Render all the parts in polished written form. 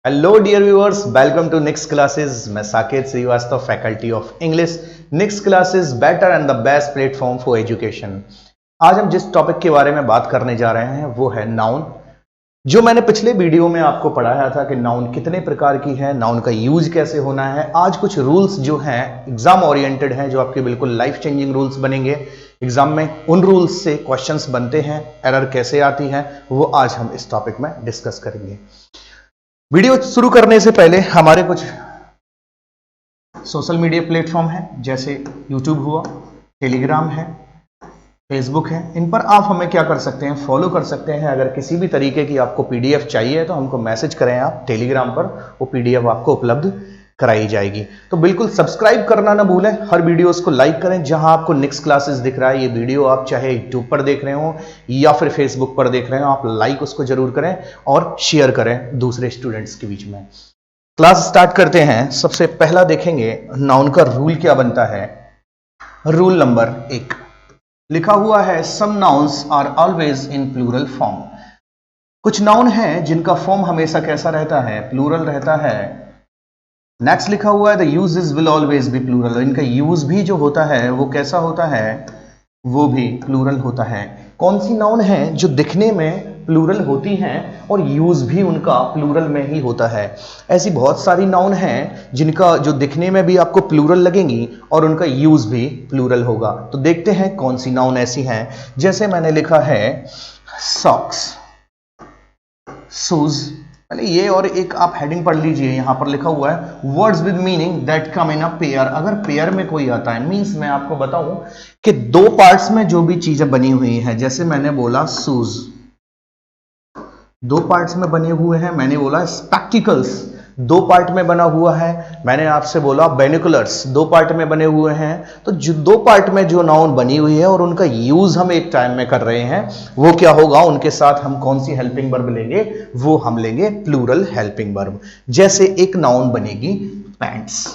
Hello dear viewers, welcome to Next Classes. मैं Saket Shrivastava, faculty of English. Next Classes better and the best platform for education. आज हम जिस topic के बारे में बात करने जा रहे हैं वो है नाउन। जो मैंने पिछले वीडियो में आपको पढ़ाया था कि नाउन कितने प्रकार की है, नाउन का यूज कैसे होना है। आज कुछ रूल्स जो हैं एग्जाम ओरिएंटेड हैं, जो आपके बिल्कुल लाइफ चेंजिंग रूल्स बनेंगे एग्जाम में। उन रूल्स से क्वेश्चंस बनते हैं, एरर कैसे आती है वो आज हम इस टॉपिक में डिस्कस करेंगे। वीडियो शुरू करने से पहले हमारे कुछ सोशल मीडिया प्लेटफॉर्म है, जैसे यूट्यूब हुआ, टेलीग्राम है, फेसबुक है। इन पर आप हमें क्या कर सकते हैं, फॉलो कर सकते हैं। अगर किसी भी तरीके की आपको पीडीएफ चाहिए तो हमको मैसेज करें आप टेलीग्राम पर, वो पीडीएफ आपको उपलब्ध कराई जाएगी। तो बिल्कुल सब्सक्राइब करना ना भूलें, हर वीडियोस को लाइक करें। जहां आपको नेक्स्ट क्लासेस दिख रहा है, ये वीडियो आप चाहे यूट्यूब पर देख रहे हो या फिर फेसबुक पर देख रहे हो, आप लाइक उसको जरूर करें और शेयर करें दूसरे स्टूडेंट्स के बीच में। क्लास स्टार्ट करते हैं। सबसे पहला देखेंगे नाउन का रूल क्या बनता है। रूल नंबर 1 लिखा हुआ है, some nouns are always in plural form. कुछ नाउन हैं जिनका फॉर्म हमेशा कैसा रहता है, प्लूरल रहता है। नेक्स्ट लिखा हुआ है, the uses will always be plural. इनका यूज भी जो होता है वो कैसा होता है, वो भी प्लूरल होता है। कौन सी नाउन है जो दिखने में प्लूरल होती हैं और यूज भी उनका प्लूरल में ही होता है। ऐसी बहुत सारी नाउन हैं जिनका जो दिखने में भी आपको प्लूरल लगेंगी और उनका यूज भी प्लूरल होगा। तो देखते हैं कौन सी नाउन ऐसी हैं। जैसे मैंने लिखा है सॉक्स, शूज। पहले ये और एक आप हेडिंग पढ़ लीजिए, यहां पर लिखा हुआ है words with meaning that come in a pair. अगर पेयर में कोई आता है, मींस मैं आपको बताऊं कि दो पार्ट्स में जो भी चीजें बनी हुई हैं, जैसे मैंने बोला शूज, दो पार्ट्स में बने हुए हैं। मैंने बोला स्पेक्टिकल्स, दो पार्ट में बना हुआ है। मैंने आपसे बोला बाइनोकुलर्स, दो पार्ट में बने हुए हैं। तो जो दो पार्ट में जो नाउन बनी हुई है और उनका यूज हम एक टाइम में कर रहे हैं, वो क्या होगा, उनके साथ हम कौन सी हेल्पिंग वर्ब लेंगे, वो हम लेंगे प्लूरल हेल्पिंग वर्ब। जैसे एक नाउन बनेगी पैंट्स।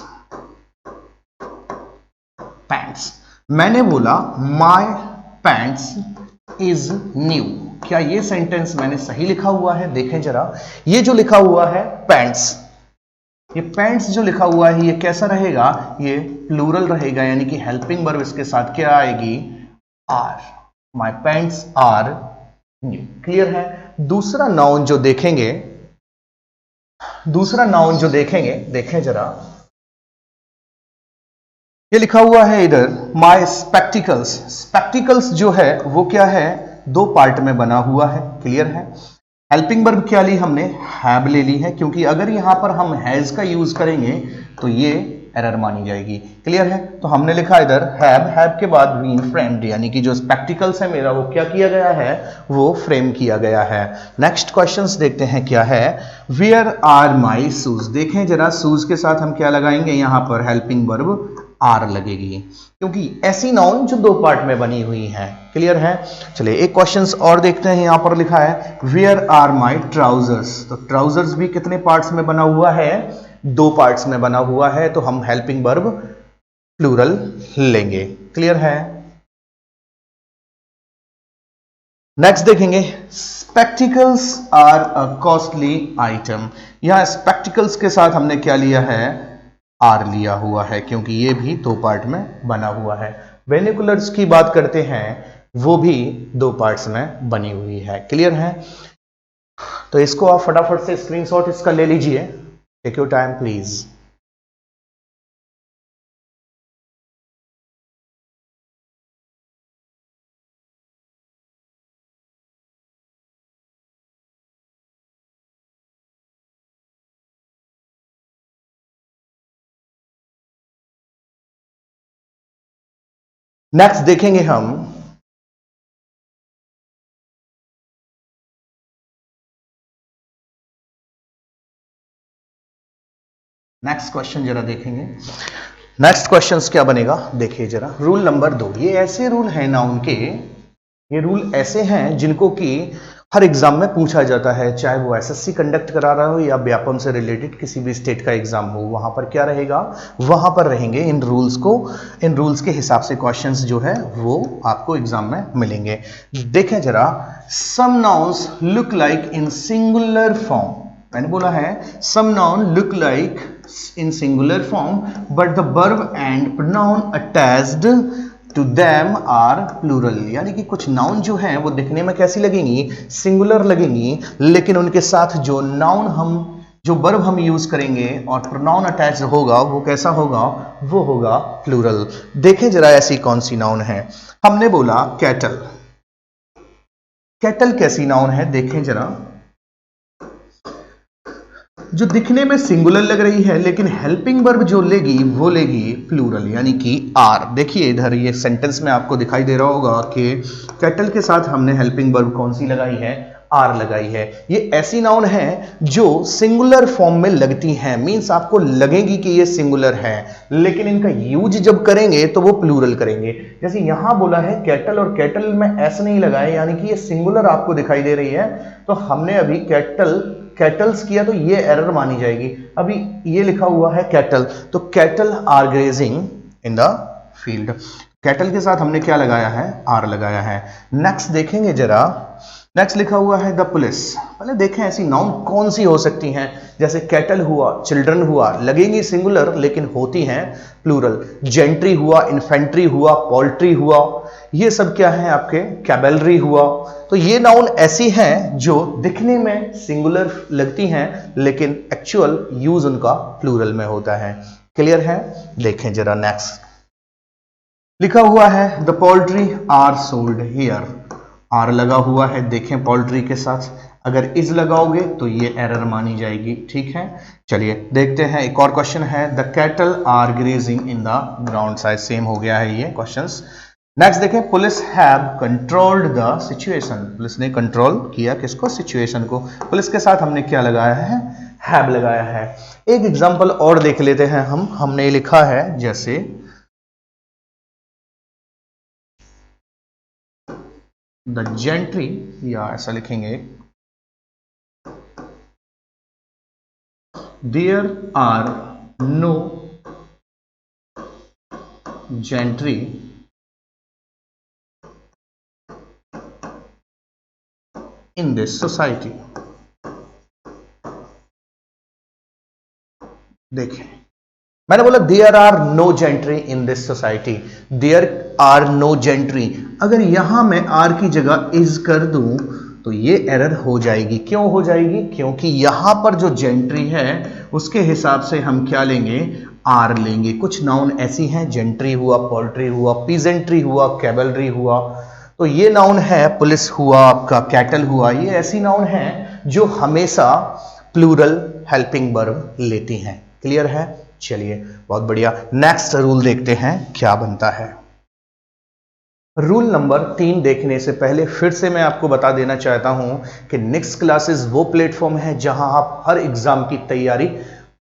पैंट्स, मैंने बोला माय पैंट्स इज न्यू। क्या ये सेंटेंस मैंने सही लिखा हुआ है? देखें जरा, ये जो लिखा हुआ है पैंट्स, ये पैंट्स जो लिखा हुआ है ये कैसा रहेगा, ये प्लूरल रहेगा, यानी कि हेल्पिंग वर्ब इसके साथ क्या आएगी, are. My pants are new. Clear है। दूसरा नाउन जो देखेंगे, देखें जरा, ये लिखा हुआ है इधर माय स्पेक्टिकल्स। स्पेक्टिकल्स जो है वो क्या है, दो पार्ट में बना हुआ है। क्लियर है। हेल्पिंग वर्ब क्या ली हमने, हैव ले ली है, क्योंकि अगर यहां पर हम हैज का यूज करेंगे तो ये एरर मानी जाएगी। क्लियर है। तो हमने लिखा इधर हैव के बाद बीन फ्रेम्ड, यानी कि जो स्पेक्टिकल्स है मेरा वो क्या किया गया है, वो फ्रेम किया गया है। नेक्स्ट क्वेश्चंस देखते हैं क्या है, वेयर आर माई शूज। देखें जरा, शूज के साथ हम क्या लगाएंगे, यहां पर हेल्पिंग वर्ब आर लगेगी, क्योंकि ऐसी नाउन जो दो पार्ट में बनी हुई है। क्लियर है। चलिए एक क्वेश्चंस और देखते हैं। यहां पर लिखा है वेयर आर माई ट्राउजर्स। तो ट्राउजर्स भी कितने पार्ट्स में बना हुआ है, दो पार्ट्स में बना हुआ है। तो हम हेल्पिंग वर्ब प्लूरल लेंगे। क्लियर है। नेक्स्ट देखेंगे, spectacles are a costly item. यहां स्पेक्टिकल्स के साथ हमने क्या लिया है, आर लिया हुआ है, क्योंकि ये भी दो पार्ट में बना हुआ है। बाइनोकुलर्स की बात करते हैं, वो भी दो पार्ट्स में बनी हुई है। क्लियर है। तो इसको आप फटाफट से स्क्रीनशॉट इसका ले लीजिए। Take your time please. Next देखेंगे हम, नेक्स्ट क्वेश्चन जरा देखेंगे। नेक्स्ट क्वेश्चन क्या बनेगा, देखिए जरा। रूल नंबर 2, ये ऐसे रूल हैं नाउन के, ये रूल ऐसे हैं जिनको कि हर एग्जाम में पूछा जाता है, चाहे वो एसएससी कंडक्ट करा रहा हो या व्यापम से रिलेटेड किसी भी स्टेट का एग्जाम हो। वहां पर क्या रहेगा, वहां पर रहेंगे इन रूल्स को, इन रूल्स के हिसाब से क्वेश्चंस जो है वो आपको एग्जाम में मिलेंगे। देखें जरा, some nouns look like in singular form. मैंने बोला है some noun look like in singular form but the verb and pronoun attached to them are plural, यानी कि कुछ नाउन जो हैं वो दिखने में कैसी लगेंगी, सिंगुलर लगेंगी, लेकिन उनके साथ जो नाउन हम जो वर्ब हम यूज करेंगे और प्रोनाउन अटैच्ड होगा वो कैसा होगा, वो होगा प्लूरल। देखें जरा ऐसी कौन सी नाउन है। हमने बोला कैटल, कैटल कैसी नाउन है, देखें जरा, जो दिखने में सिंगुलर लग रही है लेकिन हेल्पिंग वर्ब जो लेगी वो लेगी प्लूरल, यानी कि आर। देखिए इधर ये सेंटेंस में आपको दिखाई दे रहा होगा कि कैटल के साथ हमने हेल्पिंग वर्ब कौन सी लगाई है, आर लगाई है। ये ऐसी नाउन है जो सिंगुलर फॉर्म में लगती हैं, मींस आपको लगेगी कि ये सिंगुलर है, लेकिन इनका यूज जब करेंगे तो वो प्लूरल करेंगे। जैसे यहां बोला है कैटल और कैटल में एस नहीं लगाए, यानी कि ये सिंगुलर आपको दिखाई दे रही है, तो हमने अभी कैटल्स किया तो ये एरर मानी जाएगी। अभी ये लिखा हुआ है कैटल, तो cattle are grazing in the field, cattle के साथ हमने क्या लगाया है, आर लगाया है। नेक्स्ट देखेंगे जरा, नेक्स्ट लिखा हुआ है द पुलिस। पहले देखें ऐसी नाउन कौन सी हो सकती हैं, जैसे कैटल हुआ, चिल्ड्रन हुआ, लगेंगी सिंगुलर लेकिन होती हैं प्लूरल। जेंट्री हुआ, इन्फेंट्री हुआ, पोल्ट्री हुआ, ये सब क्या है आपके, कैबलरी हुआ। तो ये नाउन ऐसी हैं जो दिखने में सिंगुलर लगती हैं लेकिन एक्चुअल यूज उनका प्लूरल में होता है। क्लियर है? देखें जरा नेक्स्ट लिखा हुआ है the poultry are sold here, are लगा हुआ है, देखें पोल्ट्री के साथ अगर इज लगाओगे तो ये एरर मानी जाएगी। ठीक है, चलिए देखते हैं एक और क्वेश्चन है the cattle are grazing in the ground, size same हो गया है ये क्वेश्चंस। नेक्स्ट देखें police have controlled the situation, police ने कंट्रोल किया किसको, सिचुएशन को। पुलिस के साथ हमने क्या लगाया है, हैव लगाया है। एक एग्जांपल और देख लेते हैं हमने लिखा है जैसे द जेंट्री, या ऐसा लिखेंगे there are no gentry in this society. देखें मैंने बोला there are no gentry in this society, there are no gentry, अगर यहां मैं आर की जगह इज कर दूं तो ये एरर हो जाएगी। क्यों हो जाएगी? क्योंकि यहां पर जो जेंट्री है उसके हिसाब से हम क्या लेंगे, आर लेंगे। कुछ नाउन ऐसी हैं, जेंट्री हुआ, पोल्ट्री हुआ, पीजेंट्री हुआ, कैबलरी हुआ, तो ये नाउन है, पुलिस हुआ, आपका कैटल हुआ, ये ऐसी नाउन है जो हमेशा प्लूरल हेल्पिंग वर्ब लेती हैं। क्लियर है? चलिए बहुत बढ़िया। नेक्स्ट रूल देखते हैं क्या बनता है। रूल नंबर 3 देखने से पहले फिर से मैं आपको बता देना चाहता हूं कि नेक्स्ट क्लासेस वो प्लेटफॉर्म है जहां आप हर एग्जाम की तैयारी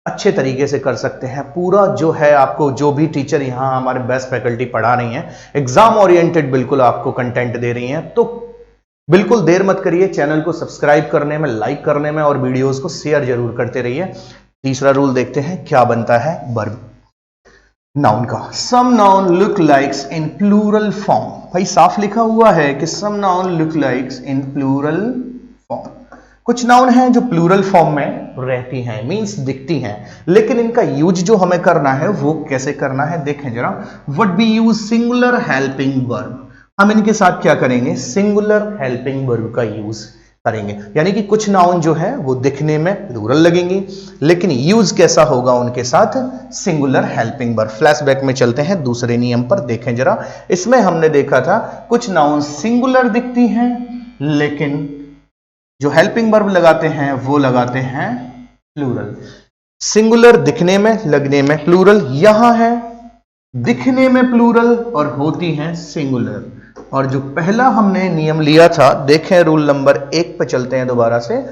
अच्छे तरीके से कर सकते हैं। पूरा जो है आपको जो भी टीचर यहां हमारे बेस्ट फैकल्टी पढ़ा रही हैं, एग्जाम ओरिएंटेड बिल्कुल आपको कंटेंट दे रही हैं, तो बिल्कुल देर मत करिए, चैनल को सब्सक्राइब करने में, लाइक करने में और वीडियोस को शेयर जरूर करते रहिए। तीसरा रूल देखते हैं क्या बनता है वर्ब नाउन का। Some noun look likes in plural form, भाई साफ लिखा हुआ है कि some noun look likes in plural form. कुछ नाउन हैं जो प्लूरल फॉर्म में रहती हैं, मींस दिखती हैं, लेकिन इनका यूज जो हमें करना है वो कैसे करना है देखें जरा। What B use singular helping verb, हम इनके साथ क्या करेंगे, सिंगुलर हेल्पिंग वर्ब का यूज करेंगे। यानी कि कुछ नाउन जो है वो दिखने में प्लूरल लगेंगी लेकिन यूज कैसा होगा उनके साथ, सिंगुलर हेल्पिंग वर्ब। फ्लैशबैक में चलते हैं दूसरे नियम पर, देखें जरा। इसमें हमने देखा था कुछ नाउन सिंगुलर दिखती हैं लेकिन जो हेल्पिंग वर्ब लगाते हैं वो लगाते हैं प्लूरल। सिंगुलर दिखने में, लगने में प्लूरल, यहां है दिखने में प्लूरल और होती हैं सिंगुलर। और जो पहला हमने नियम लिया था, देखें रूल नंबर 1 पे चलते हैं दोबारा से।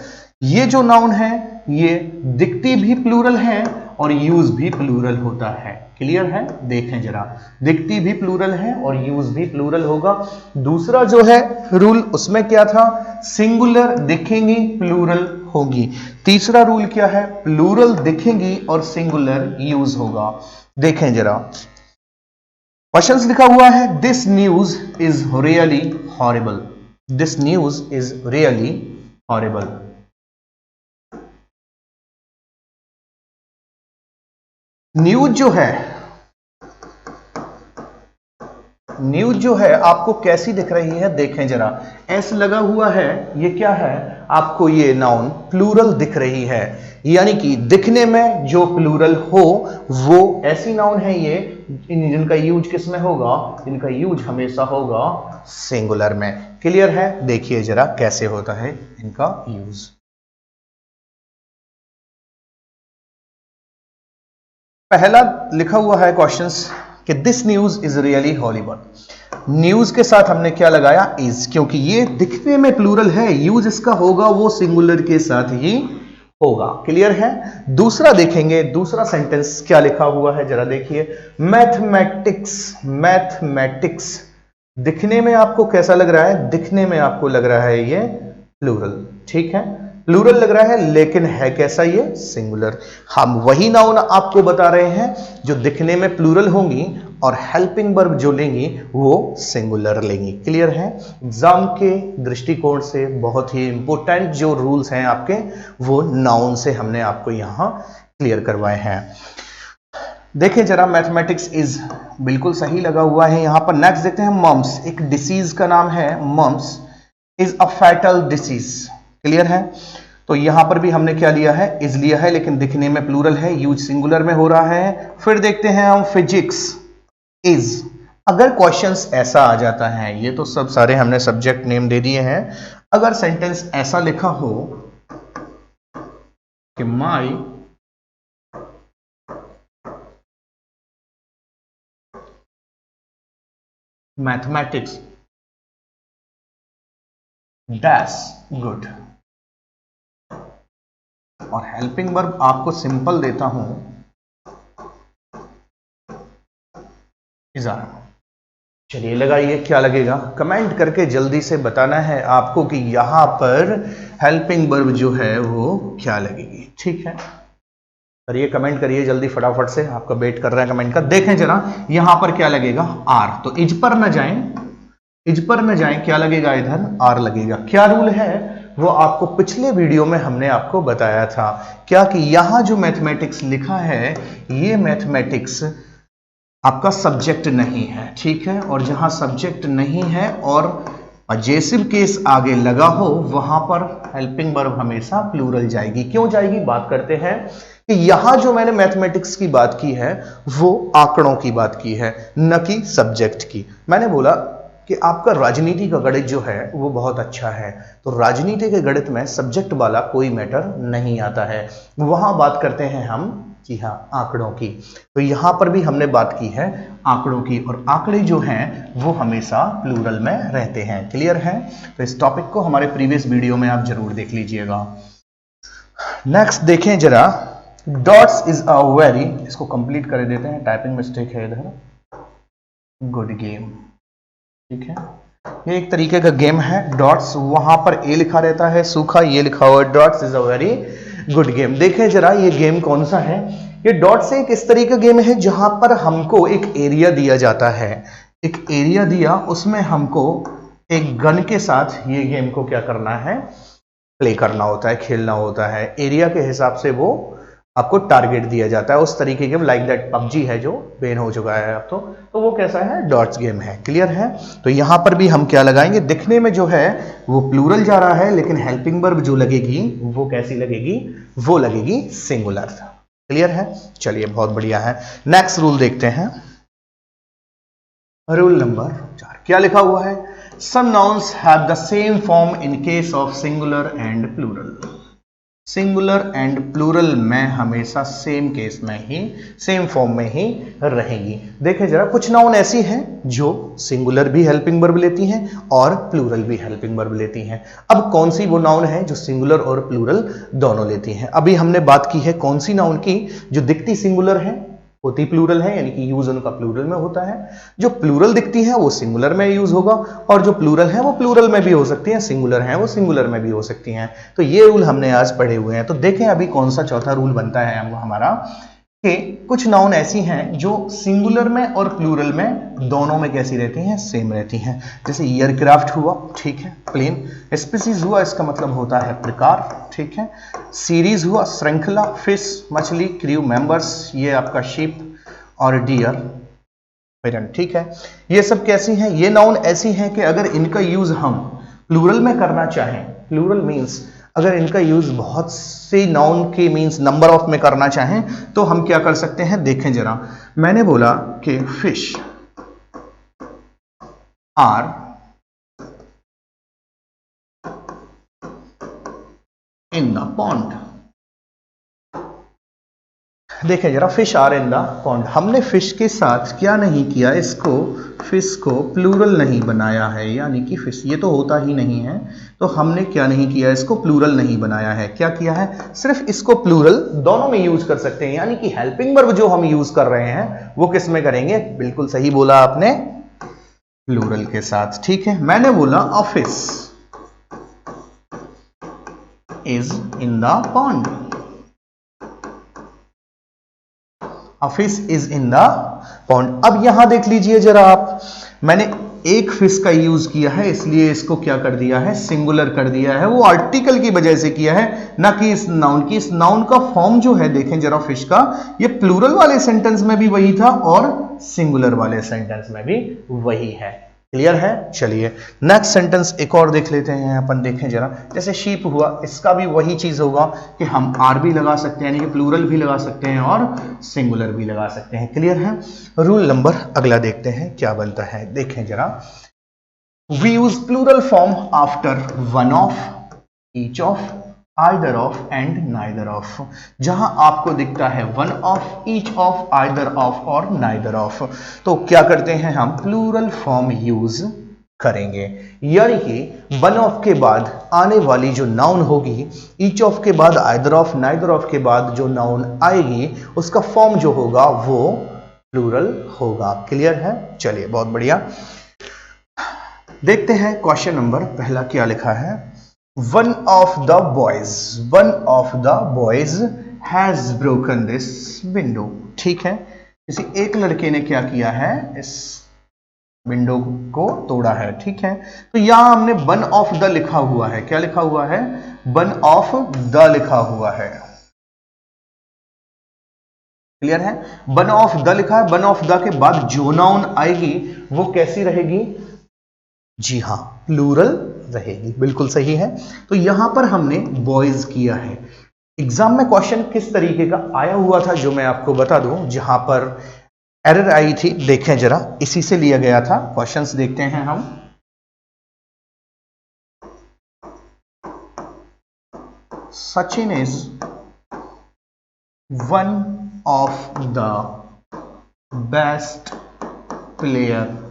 ये जो नाउन है ये दिखती भी प्लूरल है और यूज भी प्लूरल होता है। क्लियर है? देखें जरा, दिखती भी प्लूरल है और यूज भी प्लूरल होगा। दूसरा जो है रूल उसमें क्या था, सिंगुलर दिखेंगी प्लूरल होगी। तीसरा रूल क्या है, प्लूरल दिखेंगी और सिंगुलर यूज होगा। देखें जरा क्वेश्चंस लिखा हुआ है this news is really horrible, this news is really horrible. News जो है आपको कैसी दिख रही है, देखें जरा, एस लगा हुआ है, ये क्या है आपको, ये नाउन प्लूरल दिख रही है, यानी कि दिखने में जो प्लूरल हो वो ऐसी नाउन है ये जिनका यूज किस में होगा, जिनका यूज हमेशा होगा सिंगुलर में। क्लियर है? देखिए जरा कैसे होता है इनका यूज। पहला लिखा हुआ है क्वेश्चंस कि this news is really Hollywood. News के साथ हमने क्या लगाया, इज, क्योंकि ये दिखने में प्लूरल है, यूज इसका होगा वो सिंगुलर के साथ ही होगा। क्लियर है? दूसरा देखेंगे, दूसरा सेंटेंस क्या लिखा हुआ है जरा देखिए, मैथमेटिक्स दिखने में आपको कैसा लग रहा है, दिखने में आपको लग रहा है ये प्लूरल, ठीक है, प्लूरल लग रहा है, लेकिन है कैसा ये, सिंगुलर। हम वही नाउन आपको बता रहे हैं जो दिखने में प्लूरल होंगी और हेल्पिंग वर्ब जो लेंगी वो सिंगुलर लेंगी। क्लियर है? एग्जाम के दृष्टिकोण से बहुत ही इंपॉर्टेंट जो रूल्स हैं आपके, वो नाउन से हमने आपको यहां क्लियर करवाए हैं। देखिए जरा, मैथमेटिक्स इज बिल्कुल सही लगा हुआ है यहां पर। नेक्स्ट देखते हैं, मम्स, एक डिसीज का नाम है, mumps is a fatal disease. Clear है? तो यहां पर भी हमने क्या लिया है, इज लिया है, लेकिन दिखने में प्लूरल है, यूज सिंगुलर में हो रहा है। फिर देखते हैं हम, फिजिक्स इज, अगर क्वेश्चंस ऐसा आ जाता है, ये तो सब सारे हमने सब्जेक्ट नेम दे दिए हैं, अगर सेंटेंस ऐसा लिखा हो कि माई मैथमेटिक्स डैश गुड, और हेल्पिंग वर्ब आपको सिंपल देता हूं, इज आर। चलिए लगाइए, क्या लगेगा, कमेंट करके जल्दी से बताना है आपको कि यहां पर हेल्पिंग वर्ब जो है वो क्या लगेगी। ठीक है, करिए, कमेंट करिए जल्दी फटाफट से, आपका वेट कर रहा है कमेंट का। देखें जरा यहां पर क्या लगेगा, आर, तो इज पर न जाएं, इज पर न जाएं, क्या लगेगा इधर, आर लगेगा। क्या रूल है वो आपको पिछले वीडियो में हमने आपको बताया था, क्या कि यहां जो मैथमेटिक्स लिखा है ये मैथमेटिक्स आपका सब्जेक्ट नहीं है, ठीक है, और जहां सब्जेक्ट नहीं है और पजेसिव केस आगे लगा हो वहां पर हेल्पिंग वर्ब हमेशा प्लूरल जाएगी। क्यों जाएगी, बात करते हैं कि यहां जो मैंने मैथमेटिक्स की बात की है वो आंकड़ों की बात की है, न कि सब्जेक्ट की। मैंने बोला कि आपका राजनीति का गणित जो है वो बहुत अच्छा है, तो राजनीति के गणित में सब्जेक्ट वाला कोई मैटर नहीं आता है, वहां बात करते हैं हम, जी हाँ, आंकड़ों की। तो यहां पर भी हमने बात की है आंकड़ों की, और आंकड़े जो हैं वो हमेशा प्लूरल में रहते हैं। क्लियर है? तो इस टॉपिक को हमारे प्रीवियस वीडियो में आप जरूर देख लीजिएगा। नेक्स्ट देखें जरा, डॉट्स इज अ वेरी, इसको कंप्लीट कर देते हैं, टाइपिंग मिस्टेक है इधर, गुड गेम, ठीक है, ये एक तरीके का गेम है। डॉट्स, वहां पर ए लिखा रहता है सूखा, ये लिखा हुआ है dots is a very good game. देखें जरा ये गेम कौन सा है, ये डॉट्स एक इस तरीके का गेम है जहां पर हमको एक एरिया दिया जाता है, एक एरिया दिया, उसमें हमको एक गन के साथ ये गेम को क्या करना है, प्ले करना होता है, खेलना होता है। एरिया के हिसाब से वो आपको टारगेट दिया जाता है, उस तरीके के, लाइक दैट पबजी है जो बैन हो चुका है अब तो वो कैसा है, डॉट्स गेम है। क्लियर है? तो यहां पर भी हम क्या लगाएंगे, दिखने में जो है वो प्लूरल जा रहा है, लेकिन हेल्पिंग वर्ब जो लगेगी वो कैसी लगेगी, वो लगेगी सिंगुलर। क्लियर है? चलिए बहुत बढ़िया है। नेक्स्ट रूल देखते हैं, रूल नंबर 4 क्या लिखा हुआ है, some nouns have the same form in case of singular and plural. Singular and plural में हमेशा सेम केस में ही, सेम फॉर्म में ही रहेंगी। देखिए जरा, कुछ नाउन ऐसी हैं जो सिंगुलर भी हेल्पिंग वर्ब लेती हैं और प्लूरल भी हेल्पिंग वर्ब लेती हैं। अब कौन सी वो नाउन है जो सिंगुलर और प्लूरल दोनों लेती हैं? अभी हमने बात की है कौन सी नाउन की, जो दिखती सिंगुलर है होती प्लूरल है, यानी कि यूज उनका प्लूरल में होता है, जो प्लूरल दिखती है वो सिंगुलर में यूज होगा, और जो प्लूरल है वो प्लूरल में भी हो सकती है, सिंगुलर है वो सिंगुलर में भी हो सकती हैं। तो ये रूल हमने आज पढ़े हुए हैं। तो देखें अभी कौन सा चौथा रूल बनता है हमारा, कि कुछ नाउन ऐसी हैं जो सिंगुलर में और प्लूरल में दोनों में कैसी रहती हैं, सेम रहती हैं। जैसे एयरक्राफ्ट हुआ, ठीक है, प्लेन। स्पीसीज हुआ, इसका मतलब होता है प्रकार, ठीक है। सीरीज हुआ, श्रृंखला, फिश मछली, क्रू मेंबर्स, ये आपका शिप और डियर पेरेंट, ठीक है। ये सब कैसी हैं, ये नाउन ऐसी हैं कि अगर इनका यूज हम प्लूरल में करना चाहें, प्लूरल मीन्स अगर इनका यूज बहुत से नाउन के मीन्स नंबर ऑफ में करना चाहें तो हम क्या कर सकते हैं, देखें जरा। मैंने बोला कि fish are in the pond. देखें जरा, fish are in the pond, हमने फिश के साथ क्या नहीं किया, इसको फिश को प्लूरल नहीं बनाया है, यानी कि फिश ये तो होता ही नहीं है, तो हमने क्या नहीं किया, इसको प्लूरल नहीं बनाया है। क्या किया है, सिर्फ इसको प्लूरल दोनों में यूज कर सकते हैं, यानी कि हेल्पिंग वर्ब जो हम यूज कर रहे हैं वो किस में करेंगे, बिल्कुल सही बोला आपने, प्लूरल के साथ, ठीक है। मैंने बोला office is in the pond, fish is in the pond. अब यहां देख लीजिए जरा आप, मैंने एक फिश का यूज किया है, इसलिए इसको क्या कर दिया है, सिंगुलर कर दिया है। वो आर्टिकल की वजह से किया है, ना कि इस नाउन की। इस नाउन का फॉर्म जो है, देखें जरा, फिश का, ये प्लूरल वाले सेंटेंस में भी वही था और सिंगुलर वाले सेंटेंस में भी वही है। क्लियर है? चलिए नेक्स्ट सेंटेंस एक और देख लेते हैं अपन, देखें जरा। जैसे शीप हुआ, इसका भी वही चीज होगा कि हम आर भी लगा सकते हैं, यानी कि प्लूरल भी लगा सकते हैं और सिंगुलर भी लगा सकते हैं। क्लियर है? रूल नंबर अगला देखते हैं क्या बनता है, देखें जरा। We use plural form after one of, each of, either of and neither of। जहां आपको दिखता है one of, each of, either of और neither of, तो क्या करते हैं हम, प्लूरल फॉर्म यूज करेंगे। यानी कि वन ऑफ के बाद आने वाली जो नाउन होगी, ईच ऑफ के बाद either of, neither of के बाद जो नाउन आएगी, उसका फॉर्म जो होगा वो प्लूरल होगा। क्लियर है? चलिए बहुत बढ़िया, देखते हैं क्वेश्चन नंबर पहला क्या लिखा है। One of the boys has broken this window। ठीक है, किसी एक लड़के ने क्या किया है, इस विंडो को तोड़ा है। ठीक है, तो यहां हमने वन ऑफ द लिखा हुआ है। क्या लिखा हुआ है, वन ऑफ द लिखा हुआ है। क्लियर है? वन ऑफ द लिखा है, वन ऑफ द के बाद जो नाउन आएगी वो कैसी रहेगी, जी हां, प्लूरल रहेगी। बिल्कुल सही है। तो यहां पर हमने बॉयज किया है। एग्जाम में क्वेश्चन किस तरीके का आया हुआ था जो मैं आपको बता दूं, जहां पर एरर आई थी, देखें जरा, इसी से लिया गया था। क्वेश्चंस देखते हैं हम। Sachin is one of the best player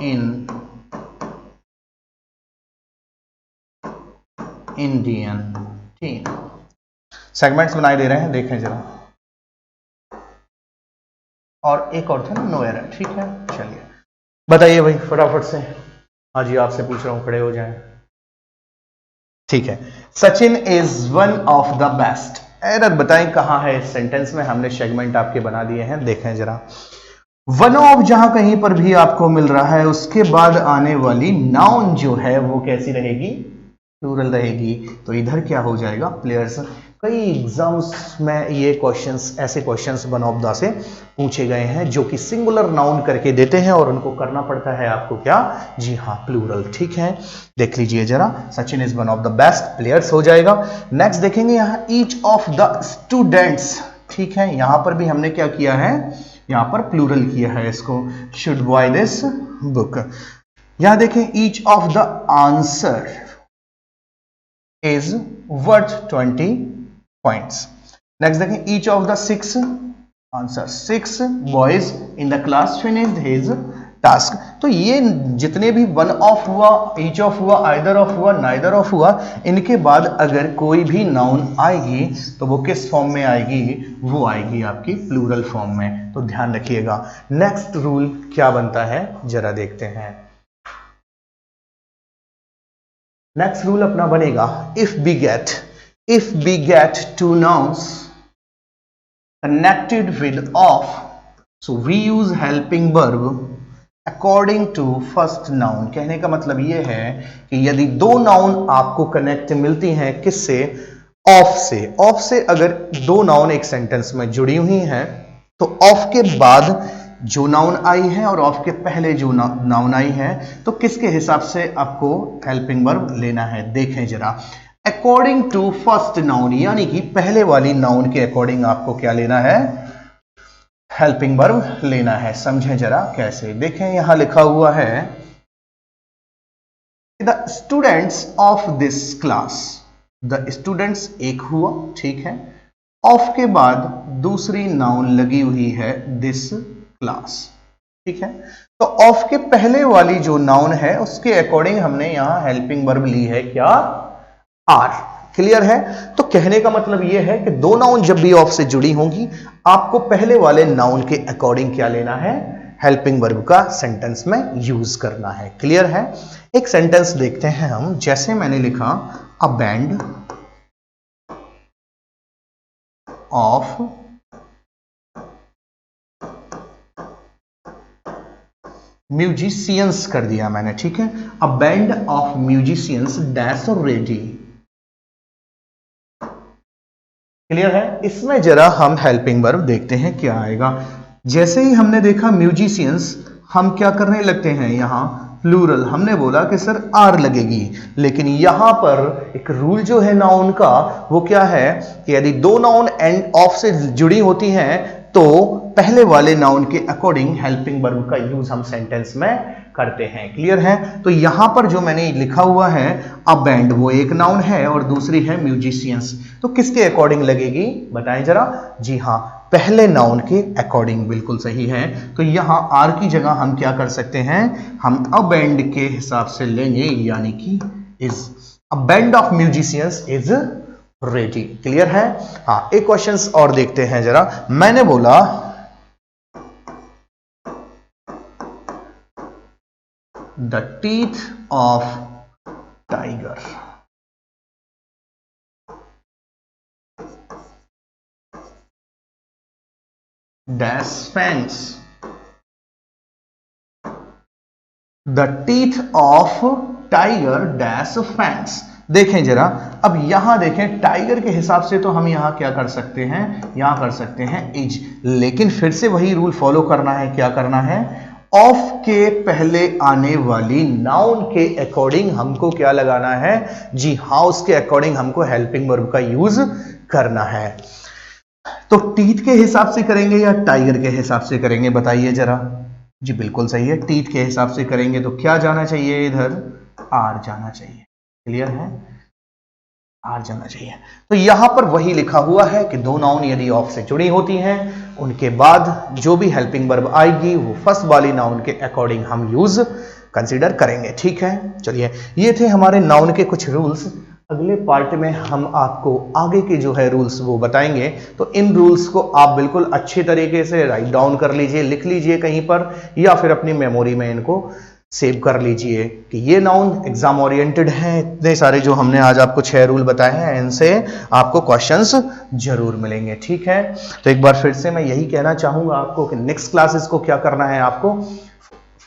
in Indian team. Segments बनाए दे रहे हैं, देखें जरा। और एक और था ना, नो एरर। ठीक है, चलिए बताइए भाई फटाफट से। हाँ जी, आपसे पूछ रहा हूं, खड़े हो जाएं। ठीक है, Sachin is one of the best. Error बताएं कहां है इस सेंटेंस में। हमने सेगमेंट आपके बना दिए हैं, देखें जरा। वन ऑफ जहां कहीं पर भी आपको मिल रहा है, उसके बाद आने वाली नाउन जो है वो कैसी रहेगी, प्लूरल रहेगी। तो इधर क्या हो जाएगा, प्लेयर्स। कई एग्जाम्स में ये क्वेश्चंस, ऐसे क्वेश्चंस वन ऑफ द से पूछे गए हैं जो कि सिंगुलर नाउन करके देते हैं और उनको करना पड़ता है आपको क्या, जी हाँ, प्लूरल। ठीक है, देख लीजिए जरा। Sachin is one of the best players हो जाएगा। नेक्स्ट देखेंगे यहाँ, ईच ऑफ द स्टूडेंट्स। ठीक है, यहां पर भी हमने क्या किया है, यहां पर प्लूरल किया है इसको, शुड बाय दिस बुक। यहां देखें, each of the answer is worth 20 points। Next देखें, each of the 6 answers, 6 boys in the class finished his task। तो ये जितने भी वन ऑफ हुआ, each of हुआ, either of हुआ, neither of हुआ, इनके बाद अगर कोई भी नाउन आएगी तो वो किस फॉर्म में आएगी, वो आएगी आपकी प्लूरल फॉर्म में। तो ध्यान रखिएगा। नेक्स्ट रूल क्या बनता है जरा देखते हैं। नेक्स्ट रूल अपना बनेगा, if we get two nouns connected with of, so we use helping verb according to first noun। कहने का मतलब ये है कि यदि दो नाउन आपको कनेक्ट मिलती हैं किससे, ऑफ से। ऑफ से अगर दो नाउन एक सेंटेंस में जुड़ी हुई हैं तो ऑफ के बाद जो नाउन आई है और ऑफ के पहले जो नाउन आई है तो किसके हिसाब से आपको हेल्पिंग वर्ब लेना है, देखें जरा। अकॉर्डिंग टू फर्स्ट नाउन, यानी कि पहले वाली नाउन के अकॉर्डिंग आपको क्या लेना है, हेल्पिंग वर्ब लेना है। समझें जरा कैसे, देखें यहां लिखा हुआ है the students of this class. The students एक हुआ, ठीक है, ऑफ के बाद दूसरी नाउन लगी हुई है दिस क्लास, ठीक है। तो ऑफ के पहले वाली जो नाउन है उसके अकॉर्डिंग हमने यहां हेल्पिंग वर्ब ली है क्या, आर। क्लियर है। तो कहने का मतलब यह है कि दो नाउन जब भी ऑफ से जुड़ी होंगी आपको पहले वाले नाउन के अकॉर्डिंग क्या लेना है, हेल्पिंग वर्ब का सेंटेंस में यूज करना है। क्लियर है। एक सेंटेंस देखते हैं हम, जैसे मैंने लिखा अ बैंड ऑफ म्यूजिशियंस कर दिया मैंने, ठीक है। A band of musicians dash ready. Clear है। इसमें जरा हम हेल्पिंग वर्ब देखते हैं क्या आएगा। जैसे ही हमने देखा म्यूजिशियंस, हम क्या करने लगते हैं, यहां प्लूरल हमने बोला कि सर आर लगेगी, लेकिन यहां पर एक रूल जो है नाउन का वो क्या है कि यदि दो नाउन एंड ऑफ से जुड़ी होती हैं तो पहले वाले नाउन के अकॉर्डिंग हेल्पिंग वर्ब का यूज हम सेंटेंस में करते हैं। क्लियर है। तो यहां पर जो मैंने लिखा हुआ है अ बैंड, वो एक नाउन है और दूसरी है म्यूजिशियंस, तो किसके अकॉर्डिंग लगेगी बताएं जरा। जी हां, पहले नाउन के अकॉर्डिंग, बिल्कुल सही है। तो यहां आर की जगह हम क्या कर सकते हैं, हम अ बैंड के हिसाब से लेंगे, यानी कि is. A band of musicians is ready. Clear है। हाँ, एक क्वेश्चंस और देखते हैं जरा। मैंने बोला the teeth of tiger, dash fangs. The teeth of tiger dash fangs. देखें जरा, अब यहां देखें टाइगर के हिसाब से तो हम यहां क्या कर सकते हैं, यहां कर सकते हैं इज, लेकिन फिर से वही रूल फॉलो करना है। क्या करना है, ऑफ के पहले आने वाली नाउन के अकॉर्डिंग हमको क्या लगाना है, जी हां, उसके अकॉर्डिंग हमको हेल्पिंग वर्ब का यूज करना है। तो टीथ के हिसाब से करेंगे या टाइगर के हिसाब से करेंगे बताइए जरा। जी बिल्कुल सही है, टीथ के हिसाब से करेंगे तो क्या जाना चाहिए, इधर आर जाना चाहिए। क्लियर है, आर जाना चाहिए। तो यहां पर वही लिखा हुआ है कि दो नाउन यदि ऑफ से जुड़ी होती हैं उनके बाद जो भी हेल्पिंग वर्ब आएगी वो फर्स्ट वाली नाउन के अकॉर्डिंग हम यूज कंसीडर करेंगे। ठीक है, चलिए ये थे हमारे नाउन के कुछ रूल्स। अगले पार्ट में हम आपको आगे के जो है रूल्स वो बताएंगे। तो इन रूल्स को आप बिल्कुल अच्छे तरीके से राइट डाउन कर लीजिए, लिख लीजिए कहीं पर, या फिर अपनी मेमोरी में इनको सेव कर लीजिए कि ये नाउन एग्जाम ओरिएंटेड हैं। इतने सारे जो हमने आज आपको 6 रूल बताए हैं, इनसे आपको क्वेश्चंस जरूर मिलेंगे। ठीक है, तो एक बार फिर से मैं यही कहना चाहूंगा आपको कि नेक्स्ट क्लासेस को क्या करना है, आपको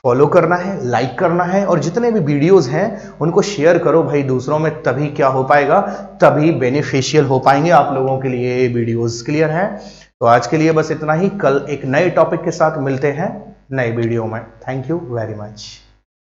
फॉलो करना है, लाइक करना है, और जितने भी वीडियोस हैं उनको शेयर करो भाई दूसरों में, तभी क्या हो पाएगा, तभी बेनिफिशियल हो पाएंगे आप लोगों के लिए ये वीडियोस। क्लियर है। तो आज के लिए बस इतना ही, कल एक नए टॉपिक के साथ मिलते हैं नए वीडियो में। Thank you very much.